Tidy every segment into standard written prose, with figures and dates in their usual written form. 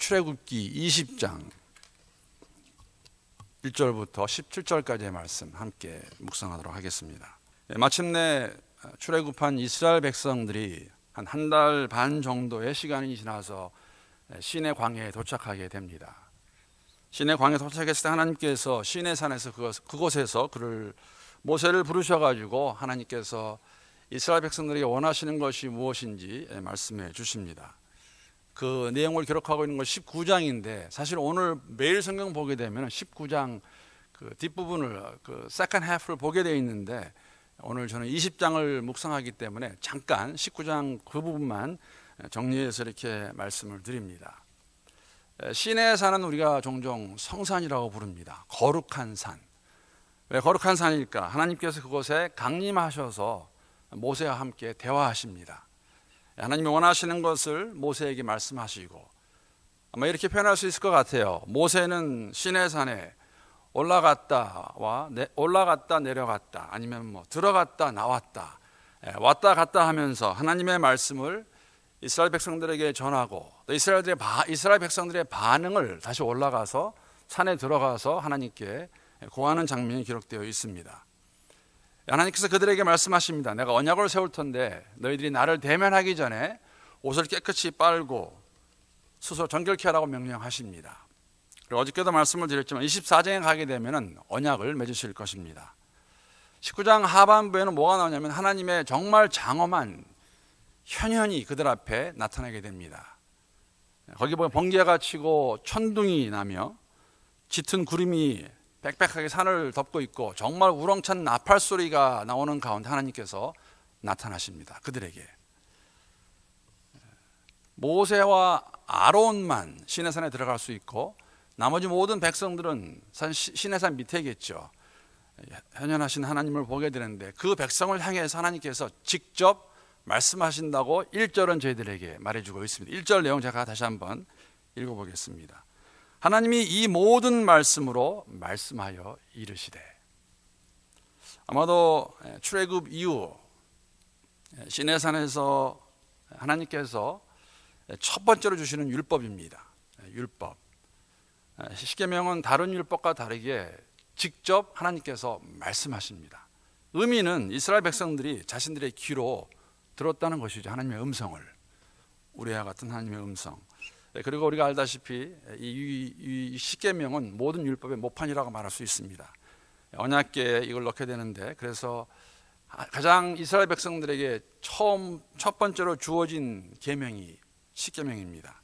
출애굽기 20장 1절부터 17절까지의 말씀 함께 묵상하도록 하겠습니다. 마침내 출애굽한 이스라엘 백성들이 한 달 반 정도의 시간이 지나서 시내 광야에 도착하게 됩니다. 시내 광야에 도착했을 때 하나님께서 시내 산에서 그곳에서 모세를 부르셔가지고 하나님께서 이스라엘 백성들이 원하시는 것이 무엇인지 말씀해 주십니다. 그 내용을 기록하고 있는 건 19장인데 사실 오늘 매일 성경 보게 되면 19장 그 뒷부분을 second half를 보게 되어 있는데 오늘 저는 20장을 묵상하기 때문에 잠깐 19장 그 부분만 정리해서 이렇게 말씀을 드립니다. 시내 산은 우리가 종종 성산이라고 부릅니다. 거룩한 산. 왜 거룩한 산일까? 하나님께서 그곳에 강림하셔서 모세와 함께 대화하십니다. 하나님이 원하시는 것을 모세에게 말씀하시고 아마 이렇게 표현할 수 있을 것 같아요. 모세는 시내산에 올라갔다 내려갔다 아니면 들어갔다 나왔다 왔다 갔다 하면서 하나님의 말씀을 이스라엘 백성들에게 전하고 또 이스라엘 백성들의 반응을 다시 올라가서 산에 들어가서 하나님께 고하는 장면이 기록되어 있습니다. 하나님께서 그들에게 말씀하십니다. 내가 언약을 세울 텐데 너희들이 나를 대면하기 전에 옷을 깨끗이 빨고 스스로 정결케 하라고 명령하십니다. 그리고 어저께도 말씀을 드렸지만 24장에 가게 되면 언약을 맺으실 것입니다. 19장 하반부에는 뭐가 나오냐면 하나님의 정말 장엄한 현현이 그들 앞에 나타나게 됩니다. 거기 보면 번개가 치고 천둥이 나며 짙은 구름이 빽빽하게 산을 덮고 있고 정말 우렁찬 나팔 소리가 나오는 가운데 하나님께서 나타나십니다. 그들에게 모세와 아론만 시내산에 들어갈 수 있고 나머지 모든 백성들은 시내산 밑에겠죠. 현현하신 하나님을 보게 되는데 그 백성을 향해서 하나님께서 직접 말씀하신다고 1절은 저희들에게 말해주고 있습니다. 1절 내용 제가 다시 한번 읽어보겠습니다. 하나님이 이 모든 말씀으로 말씀하여 이르시되. 아마도 출애굽 이후 시내산에서 하나님께서 첫 번째로 주시는 율법입니다. 율법. 십계명은 다른 율법과 다르게 직접 하나님께서 말씀하십니다. 의미는 이스라엘 백성들이 자신들의 귀로 들었다는 것이죠. 하나님의 음성을. 우리와 같은 하나님의 음성. 그리고 우리가 알다시피 이 십계명은 모든 율법의 모판이라고 말할 수 있습니다. 언약궤에 이걸 넣게 되는데 그래서 가장 이스라엘 백성들에게 첫 번째로 주어진 계명이 십계명입니다.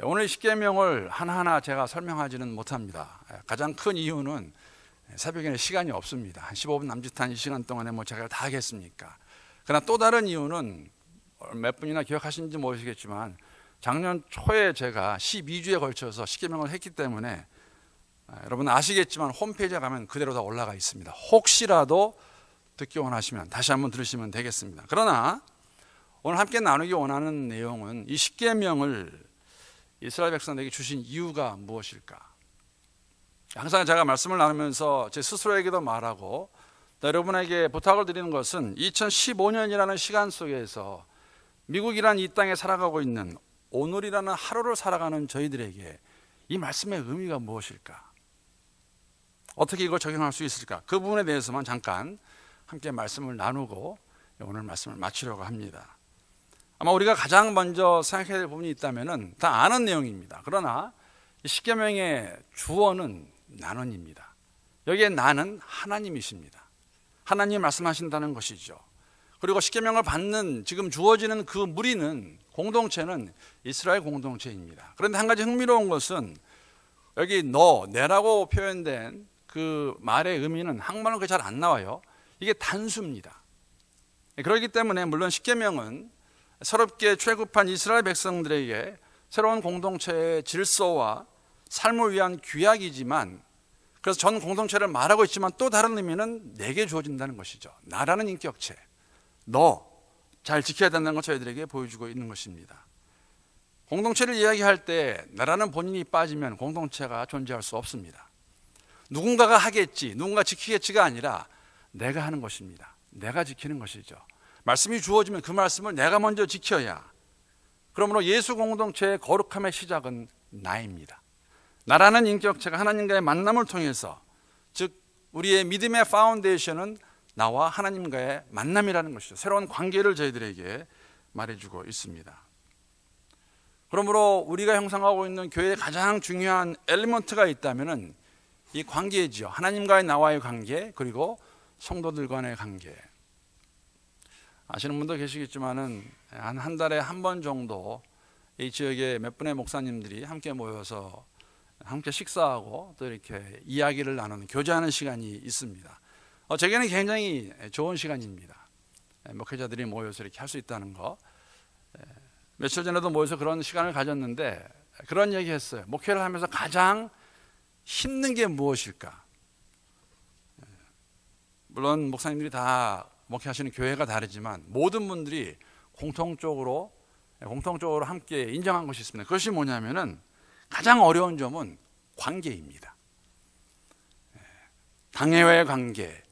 오늘 십계명을 하나하나 제가 설명하지는 못합니다. 가장 큰 이유는 새벽에는 시간이 없습니다. 한 15분 남짓한 이 시간 동안에 제가 다 하겠습니까? 그러나 또 다른 이유는 몇 분이나 기억하시는지 모르시겠지만 작년 초에 제가 12주에 걸쳐서 십계명을 했기 때문에 여러분 아시겠지만 홈페이지에 가면 그대로 다 올라가 있습니다. 혹시라도 듣기 원하시면 다시 한번 들으시면 되겠습니다. 그러나 오늘 함께 나누기 원하는 내용은 이 십계명을 이스라엘 백성에게 주신 이유가 무엇일까? 항상 제가 말씀을 나누면서 제 스스로에게도 말하고 여러분에게 부탁을 드리는 것은 2015년이라는 시간 속에서 미국이란 이 땅에 살아가고 있는 오늘이라는 하루를 살아가는 저희들에게 이 말씀의 의미가 무엇일까? 어떻게 이걸 적용할 수 있을까? 그 부분에 대해서만 잠깐 함께 말씀을 나누고 오늘 말씀을 마치려고 합니다. 아마 우리가 가장 먼저 생각해야 될 부분이 있다면 다 아는 내용입니다. 그러나 이 십계명의 주어는 나는입니다. 여기에 나는 하나님이십니다. 하나님이 말씀하신다는 것이죠. 그리고 십계명을 받는 지금 주어지는 그 무리는 공동체는 이스라엘 공동체입니다. 그런데 한 가지 흥미로운 것은 여기 내라고 표현된 그 말의 의미는 한국말은 그게 잘 안 나와요. 이게 단수입니다. 그렇기 때문에 물론 십계명은 새롭게 출애굽한 이스라엘 백성들에게 새로운 공동체의 질서와 삶을 위한 규약이지만 그래서 전 공동체를 말하고 있지만 또 다른 의미는 내게 주어진다는 것이죠. 나라는 인격체, 너 잘 지켜야 된다는 걸 저희들에게 보여주고 있는 것입니다. 공동체를 이야기할 때 나라는 본인이 빠지면 공동체가 존재할 수 없습니다. 누군가가 하겠지, 누군가 지키겠지가 아니라 내가 하는 것입니다. 내가 지키는 것이죠. 말씀이 주어지면 그 말씀을 내가 먼저 지켜야. 그러므로 예수 공동체의 거룩함의 시작은 나입니다. 나라는 인격체가 하나님과의 만남을 통해서, 즉 우리의 믿음의 파운데이션은 나와 하나님과의 만남이라는 것이죠. 새로운 관계를 저희들에게 말해주고 있습니다. 그러므로 우리가 형성하고 있는 교회의 가장 중요한 엘리먼트가 있다면 이 관계이지요. 하나님과의 나와의 관계, 그리고 성도들 간의 관계. 아시는 분도 계시겠지만은 한 달에 한 번 정도 이 지역의 몇 분의 목사님들이 함께 모여서 함께 식사하고 또 이렇게 이야기를 나누는, 교제하는 시간이 있습니다. 제게는 굉장히 좋은 시간입니다. 목회자들이 모여서 이렇게 할 수 있다는 거. 며칠 전에도 모여서 그런 시간을 가졌는데 그런 얘기 했어요. 목회를 하면서 가장 힘든 게 무엇일까? 물론 목사님들이 다 목회하시는 교회가 다르지만 모든 분들이 공통적으로 함께 인정한 것이 있습니다. 그것이 뭐냐면은 가장 어려운 점은 관계입니다. 당회와의 관계,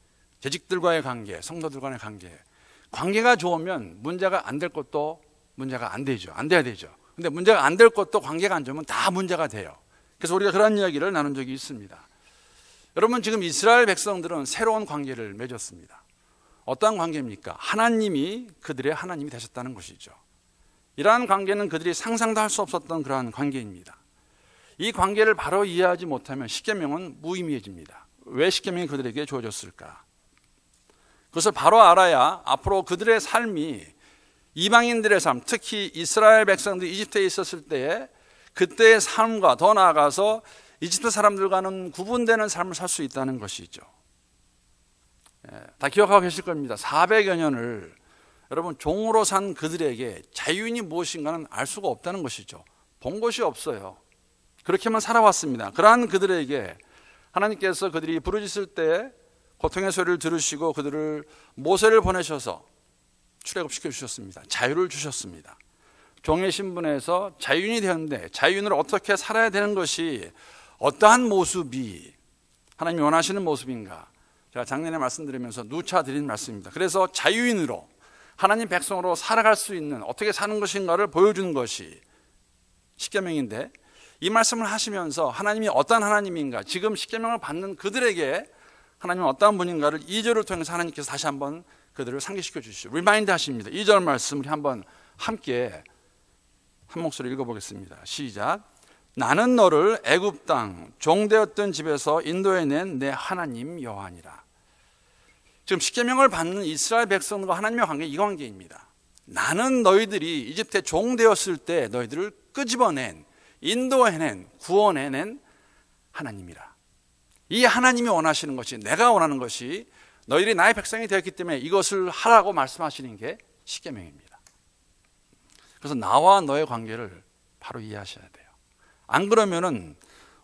재직들과의 관계, 성도들 간의 관계. 관계가 좋으면 문제가 안 될 것도 문제가 안 되죠. 안 돼야 되죠. 근데 문제가 안 될 것도 관계가 안 좋으면 다 문제가 돼요. 그래서 우리가 그런 이야기를 나눈 적이 있습니다. 여러분, 지금 이스라엘 백성들은 새로운 관계를 맺었습니다. 어떠한 관계입니까? 하나님이 그들의 하나님이 되셨다는 것이죠. 이러한 관계는 그들이 상상도 할 수 없었던 그러한 관계입니다. 이 관계를 바로 이해하지 못하면 십계명은 무의미해집니다. 왜 십계명이 그들에게 주어졌을까? 그것을 바로 알아야 앞으로 그들의 삶이 이방인들의 삶, 특히 이스라엘 백성들이 이집트에 있었을 때에 그때의 삶과 더 나아가서 이집트 사람들과는 구분되는 삶을 살 수 있다는 것이죠. 다 기억하고 계실 겁니다. 400여 년을 여러분 종으로 산 그들에게 자유인이 무엇인가는 알 수가 없다는 것이죠. 본 것이 없어요. 그렇게만 살아왔습니다. 그러한 그들에게 하나님께서 그들이 부르짖을 때 고통의 소리를 들으시고 그들을 모세를 보내셔서 출애굽시켜 주셨습니다. 자유를 주셨습니다. 종의 신분에서 자유인이 되었는데 자유인으로 어떻게 살아야 되는 것이, 어떠한 모습이 하나님이 원하시는 모습인가, 제가 작년에 말씀드리면서 누차 드린 말씀입니다. 그래서 자유인으로 하나님 백성으로 살아갈 수 있는 어떻게 사는 것인가를 보여주는 것이 십계명인데, 이 말씀을 하시면서 하나님이 어떤 하나님인가, 지금 십계명을 받는 그들에게 하나님은 어떤 분인가를 2절을 통해서 하나님께서 다시 한번 그들을 상기시켜 주시죠. 리마인드 하십니다. 2절 말씀 우리 한번 함께 한 목소리 읽어보겠습니다. 시작. 나는 너를 애굽 땅 종되었던 집에서 인도해낸 내 하나님 여호와니라. 지금 십계명을 받는 이스라엘 백성과 하나님의 관계, 이 관계입니다. 나는 너희들이 이집트에 종되었을 때 너희들을 끄집어낸, 인도해낸, 구원해낸 하나님이라. 이 하나님이 원하시는 것이, 내가 원하는 것이 너희들이 나의 백성이 되었기 때문에 이것을 하라고 말씀하시는 게 십계명입니다. 그래서 나와 너의 관계를 바로 이해하셔야 돼요. 안 그러면은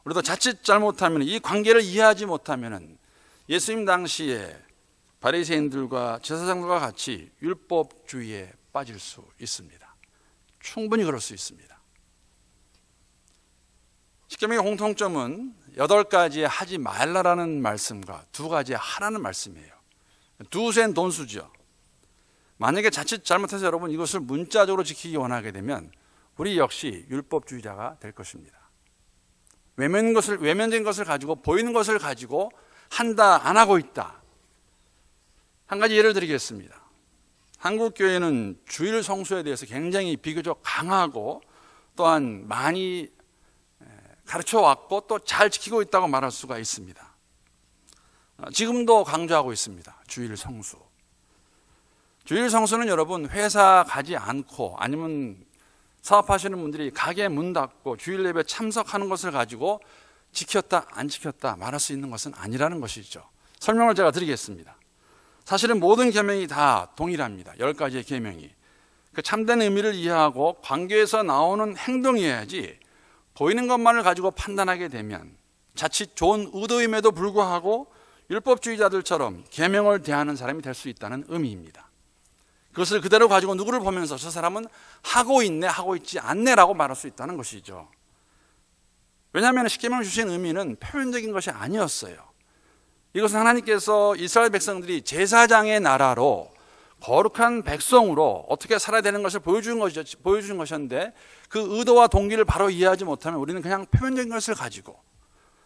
우리도 자칫 잘못하면, 이 관계를 이해하지 못하면은 예수님 당시에 바리새인들과 제사장들과 같이 율법주의에 빠질 수 있습니다. 충분히 그럴 수 있습니다. 십계명의 공통점은 8가지 하지 말라라는 말씀과 2가지 하라는 말씀이에요. 두센 돈수죠. 만약에 자칫 잘못해서 여러분 이것을 문자적으로 지키기 원하게 되면 우리 역시 율법주의자가 될 것입니다. 외면적인 것을 가지고, 보이는 것을 가지고 한다, 안 하고 있다. 한 가지 예를 드리겠습니다. 한국 교회는 주일 성수에 대해서 굉장히 비교적 강하고 또한 많이 가르쳐 왔고 또 잘 지키고 있다고 말할 수가 있습니다. 지금도 강조하고 있습니다. 주일 성수. 주일 성수는 여러분 회사 가지 않고 아니면 사업하시는 분들이 가게 문 닫고 주일 예배 참석하는 것을 가지고 지켰다 안 지켰다 말할 수 있는 것은 아니라는 것이죠. 설명을 제가 드리겠습니다. 사실은 모든 계명이 다 동일합니다. 10가지의 계명이. 그 참된 의미를 이해하고 관계에서 나오는 행동이어야지 보이는 것만을 가지고 판단하게 되면 자칫 좋은 의도임에도 불구하고 율법주의자들처럼 계명을 대하는 사람이 될 수 있다는 의미입니다. 그것을 그대로 가지고 누구를 보면서 저 사람은 하고 있네, 하고 있지 않네라고 말할 수 있다는 것이죠. 왜냐하면 십계명을 주신 의미는 표면적인 것이 아니었어요. 이것은 하나님께서 이스라엘 백성들이 제사장의 나라로 거룩한 백성으로 어떻게 살아야 되는 것을 보여주는 것이었는데 그 의도와 동기를 바로 이해하지 못하면 우리는 그냥 표면적인 것을 가지고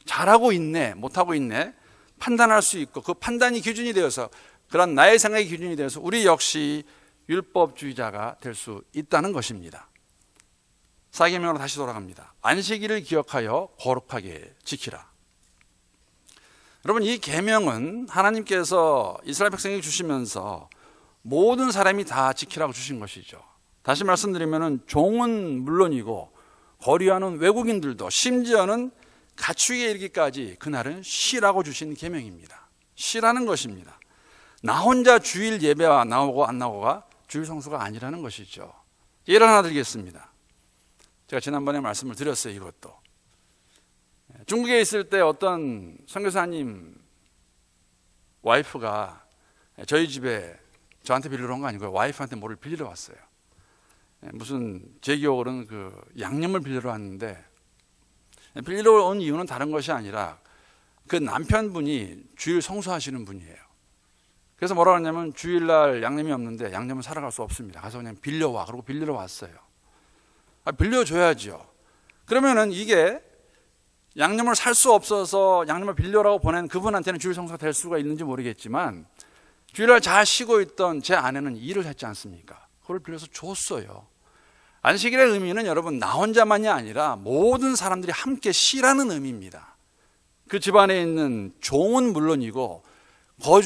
잘하고 있네, 못하고 있네 판단할 수 있고, 그 판단이 기준이 되어서, 그런 나의 생각이 기준이 되어서 우리 역시 율법주의자가 될 수 있다는 것입니다. 4계명으로 다시 돌아갑니다. 안식일을 기억하여 거룩하게 지키라. 여러분, 이 계명은 하나님께서 이스라엘 백성에게 주시면서 모든 사람이 다 지키라고 주신 것이죠. 다시 말씀드리면 종은 물론이고 거류하는 외국인들도, 심지어는 가축에 이르기까지 그날은 쉬라고 주신 계명입니다. 쉬라는 것입니다. 나 혼자 주일 예배와 나오고 안 나오고가 주일 성수가 아니라는 것이죠. 예를 하나 드리겠습니다. 제가 지난번에 말씀을 드렸어요. 이것도 중국에 있을 때 어떤 선교사님 와이프가 저희 집에 저한테 빌리러 온 거 아니고요, 와이프한테 뭐를 빌리러 왔어요. 무슨 제 기억으로는 그 양념을 빌리러 왔는데, 빌리러 온 이유는 다른 것이 아니라 그 남편분이 주일 성수하시는 분이에요. 그래서 뭐라고 하냐면, 주일날 양념이 없는데 양념은 사러 갈 수 없습니다. 가서 그냥 빌려와. 그러고 빌리러 왔어요. 빌려줘야죠. 그러면은 이게 양념을 살 수 없어서 양념을 빌려라고 보낸 그분한테는 주일 성수가 될 수가 있는지 모르겠지만, 주일날 잘 쉬고 있던 제 아내는 일을 했지 않습니까? 그걸 빌려서 줬어요. 안식일의 의미는 여러분, 나 혼자만이 아니라 모든 사람들이 함께 쉬라는 의미입니다. 그 집안에 있는 종은 물론이고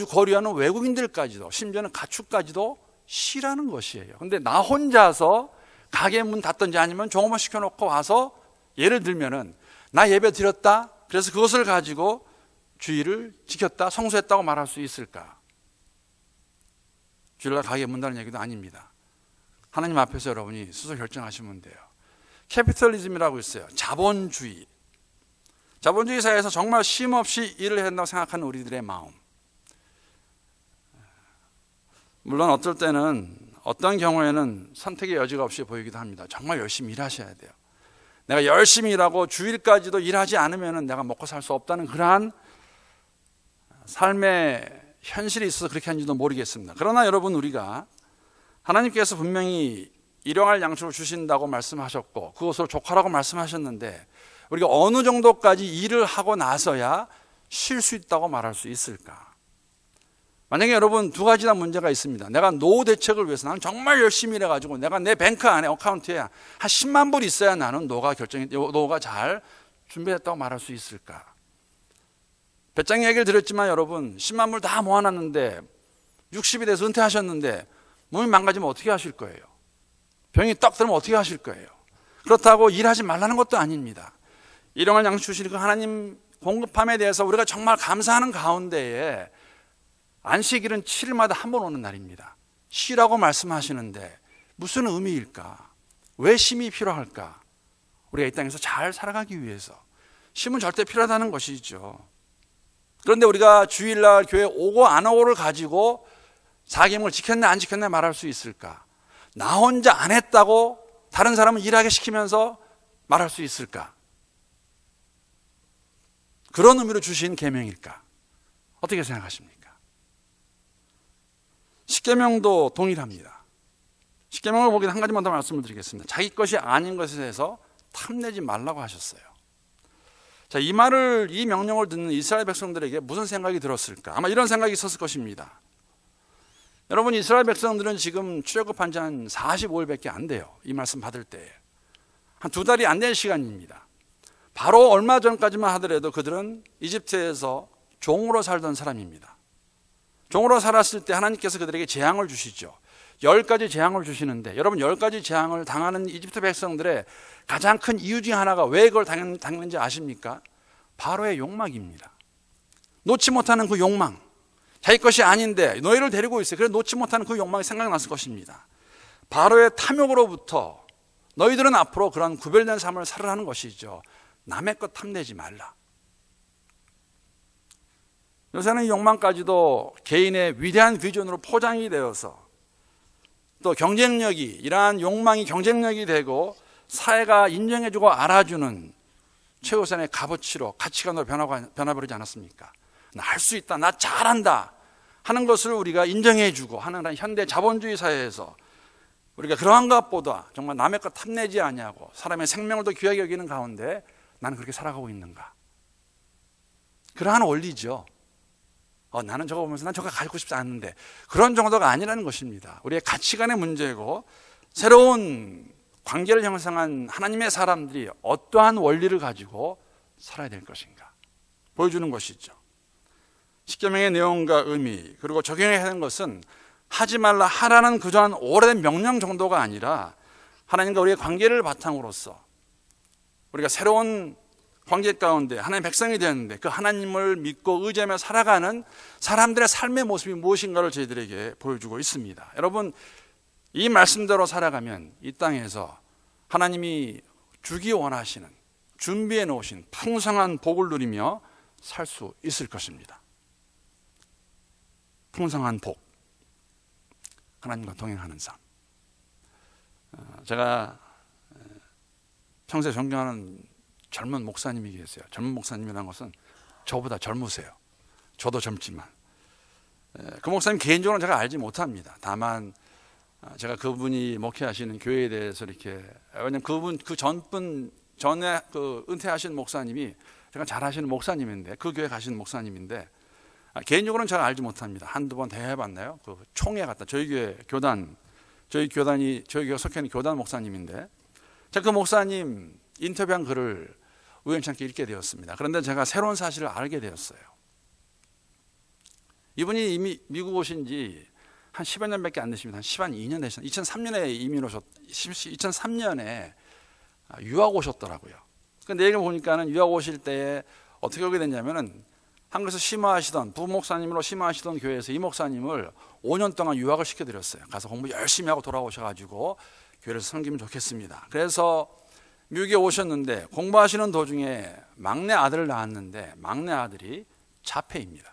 거류하는 외국인들까지도, 심지어는 가축까지도 쉬라는 것이에요. 그런데 나 혼자서 가게 문 닫든지 아니면 종업원 시켜놓고 와서, 예를 들면은 나 예배 드렸다, 그래서 그것을 가지고 주일을 지켰다, 성수했다고 말할 수 있을까? 주일날 가게 문 닫는 얘기도 아닙니다. 하나님 앞에서 여러분이 스스로 결정하시면 돼요. 캐피털리즘이라고 있어요. 자본주의. 자본주의 사회에서 정말 쉼없이 일을 해야 한다고 생각하는 우리들의 마음. 물론 어떨 때는, 어떤 경우에는 선택의 여지가 없이 보이기도 합니다. 정말 열심히 일하셔야 돼요. 내가 열심히 일하고 주일까지도 일하지 않으면 내가 먹고 살 수 없다는 그러한 삶의 현실이 있어서 그렇게 하는지도 모르겠습니다. 그러나 여러분, 우리가 하나님께서 분명히 일용할 양식을 주신다고 말씀하셨고 그것을 족하라고 말씀하셨는데, 우리가 어느 정도까지 일을 하고 나서야 쉴 수 있다고 말할 수 있을까? 만약에 여러분, 두 가지 다 문제가 있습니다. 내가 노후 대책을 위해서 나는 정말 열심히 일해가지고 내가 내 뱅크 안에, 어카운트에 한 10만 불 있어야 나는 노후가 잘 준비했다고 말할 수 있을까? 배짱이 얘기를 드렸지만 여러분, 10만 불 다 모아놨는데 60이 돼서 은퇴하셨는데 몸이 망가지면 어떻게 하실 거예요? 병이 떡 들면 어떻게 하실 거예요? 그렇다고 일하지 말라는 것도 아닙니다. 일용할 양식 주시는 그 하나님 공급함에 대해서 우리가 정말 감사하는 가운데에, 안식일은 7일마다 한 번 오는 날입니다. 쉬라고 말씀하시는데 무슨 의미일까? 왜 쉼이 필요할까? 우리가 이 땅에서 잘 살아가기 위해서 쉼은 절대 필요하다는 것이죠. 그런데 우리가 주일날 교회 오고 안 오고를 가지고 4계명을 지켰네 안 지켰네 말할 수 있을까? 나 혼자 안 했다고 다른 사람을 일하게 시키면서 말할 수 있을까? 그런 의미로 주신 계명일까? 어떻게 생각하십니까? 10계명도 동일합니다. 10계명을 보기 한 가지만 더 말씀을 드리겠습니다. 자기 것이 아닌 것에 대해서 탐내지 말라고 하셨어요. 자, 이 명령을 듣는 이스라엘 백성들에게 무슨 생각이 들었을까? 아마 이런 생각이 있었을 것입니다. 여러분, 이스라엘 백성들은 지금 출애굽한 지 한 45일밖에 안 돼요. 이 말씀 받을 때 한 2달이 안 된 시간입니다. 바로 얼마 전까지만 하더라도 그들은 이집트에서 종으로 살던 사람입니다. 종으로 살았을 때 하나님께서 그들에게 재앙을 주시죠. 10가지 재앙을 주시는데, 여러분, 10가지 재앙을 당하는 이집트 백성들의 가장 큰 이유 중 하나가 왜 그걸 당했는지 아십니까? 바로의 욕망입니다. 놓지 못하는 그 욕망, 자기 것이 아닌데 너희를 데리고 있어요. 그래서 놓지 못하는 그 욕망이 생각났을 것입니다. 바로의 탐욕으로부터 너희들은 앞으로 그런 구별된 삶을 살아라는 것이죠. 남의 것 탐내지 말라. 요새는 이 욕망까지도 개인의 위대한 비전으로 포장이 되어서, 또 경쟁력이, 이러한 욕망이 경쟁력이 되고 사회가 인정해주고 알아주는 최우선의 값어치로, 가치관으로 변화버리지 않았습니까? 나 할 수 있다, 나 잘한다 하는 것을 우리가 인정해주고 하는 현대 자본주의 사회에서 우리가 그러한 것보다 정말 남의 것 탐내지 아니하고 사람의 생명을 더 귀하게 여기는 가운데 나는 그렇게 살아가고 있는가? 그러한 원리죠. 나는 저거 보면서 난 저거 가지고 싶지 않은데, 그런 정도가 아니라는 것입니다. 우리의 가치관의 문제고, 새로운 관계를 형성한 하나님의 사람들이 어떠한 원리를 가지고 살아야 될 것인가 보여주는 것이죠. 십계명의 내용과 의미, 그리고 적용해야 하는 것은 하지 말라 하라는 그저한 오래된 명령 정도가 아니라 하나님과 우리의 관계를 바탕으로서 우리가 새로운 관계 가운데 하나님의 백성이 되었는데 그 하나님을 믿고 의지하며 살아가는 사람들의 삶의 모습이 무엇인가를 저희들에게 보여주고 있습니다. 여러분, 이 말씀대로 살아가면 이 땅에서 하나님이 주기 원하시는, 준비해 놓으신 풍성한 복을 누리며 살 수 있을 것입니다. 풍성한 복, 하나님과 동행하는 삶. 제가 평소에 존경하는 젊은 목사님이 계세요. 젊은 목사님이라는 것은 저보다 젊으세요. 저도 젊지만 그 목사님 개인적으로 제가 알지 못합니다. 다만 제가 그분이 목회하시는 교회에 대해서 이렇게, 왜냐면 그분 그 전에 그 은퇴하신 목사님이 제가 잘 아시는 목사님인데, 그 교회 가시는 목사님인데, 개인적으로는 제가 알지 못합니다. 한두 번 대해봤나요? 그 총회 갔다, 저희 교회 교단, 저희 교회가 속해 있는 교단 목사님인데, 제가 그 목사님 인터뷰한 글을 우연찮게 읽게 되었습니다. 그런데 제가 새로운 사실을 알게 되었어요. 이분이 이미 미국 오신 지 한 10여 년밖에 안 되십니다. 한 12년 되셨어요. 2003년에 유학 오셨더라고요. 근데 내일 보니까는 유학 오실 때 어떻게 오게 됐냐면은 한국에서 심화하시던, 부목사님으로 심화하시던 교회에서 이 목사님을 5년 동안 유학을 시켜드렸어요. 가서 공부 열심히 하고 돌아오셔가지고 교회를 섬기면 좋겠습니다. 그래서 미국에 오셨는데 공부하시는 도중에 막내 아들을 낳았는데 막내 아들이 자폐입니다.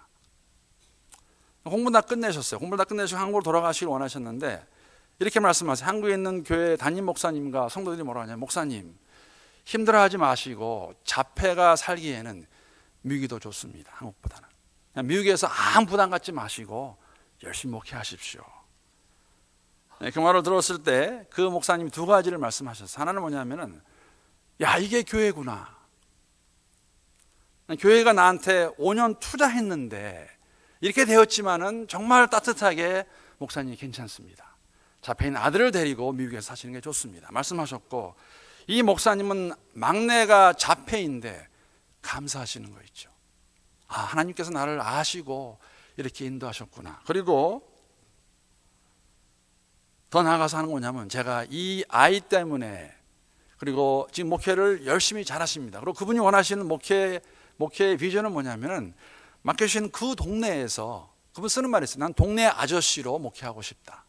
공부 다 끝내셨어요. 공부 다 끝내시고 한국으로 돌아가시길 원하셨는데 이렇게 말씀하세요. 한국에 있는 교회 담임 목사님과 성도들이 뭐라고 하냐면, 목사님 힘들어하지 마시고 자폐가 살기에는 미국이 더 좋습니다. 한국보다는. 그냥 미국에서 아무 부담 갖지 마시고 열심히 목회하십시오. 그 말을 들었을 때 그 목사님이 두 가지를 말씀하셨어요. 하나는 뭐냐면은, 야, 이게 교회구나. 교회가 나한테 5년 투자했는데 이렇게 되었지만은 정말 따뜻하게 목사님이 괜찮습니다. 자폐인 아들을 데리고 미국에서 사시는 게 좋습니다. 말씀하셨고, 이 목사님은 막내가 자폐인데 감사하시는 거 있죠. 하나님께서 나를 아시고 이렇게 인도하셨구나. 그리고 더 나아가서 하는 거냐면, 제가 이 아이 때문에, 그리고 지금 목회를 열심히 잘하십니다. 그리고 그분이 원하시는 목회의 비전은 뭐냐면은, 맡겨주신 그 동네에서, 그분 쓰는 말이 있어요. 난 동네 아저씨로 목회하고 싶다.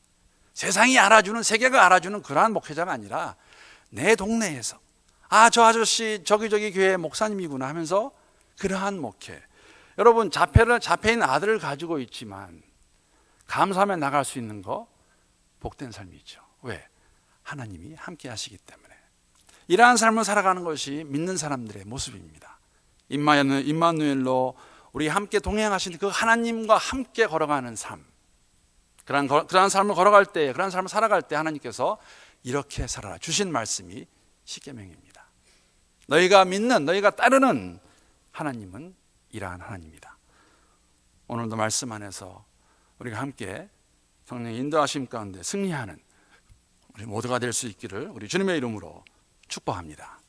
세상이 알아주는, 세계가 알아주는 그러한 목회자가 아니라 내 동네에서, 저 아저씨 저기 교회 목사님이구나 하면서 그러한 목회. 여러분, 자폐인 아들을 가지고 있지만 감사하며 나갈 수 있는 거 복된 삶이죠. 왜? 하나님이 함께 하시기 때문에. 이러한 삶을 살아가는 것이 믿는 사람들의 모습입니다. 임마누엘로 우리 함께 동행하신 그 하나님과 함께 걸어가는 삶, 그러한 삶을 걸어갈 때, 그러한 삶을 살아갈 때 하나님께서 이렇게 살아라 주신 말씀이 십계명입니다. 너희가 믿는, 너희가 따르는 하나님은 이러한 하나님이다. 오늘도 말씀 안에서 우리가 함께 성령의 인도하심 가운데 승리하는 우리 모두가 될 수 있기를 우리 주님의 이름으로 축복합니다.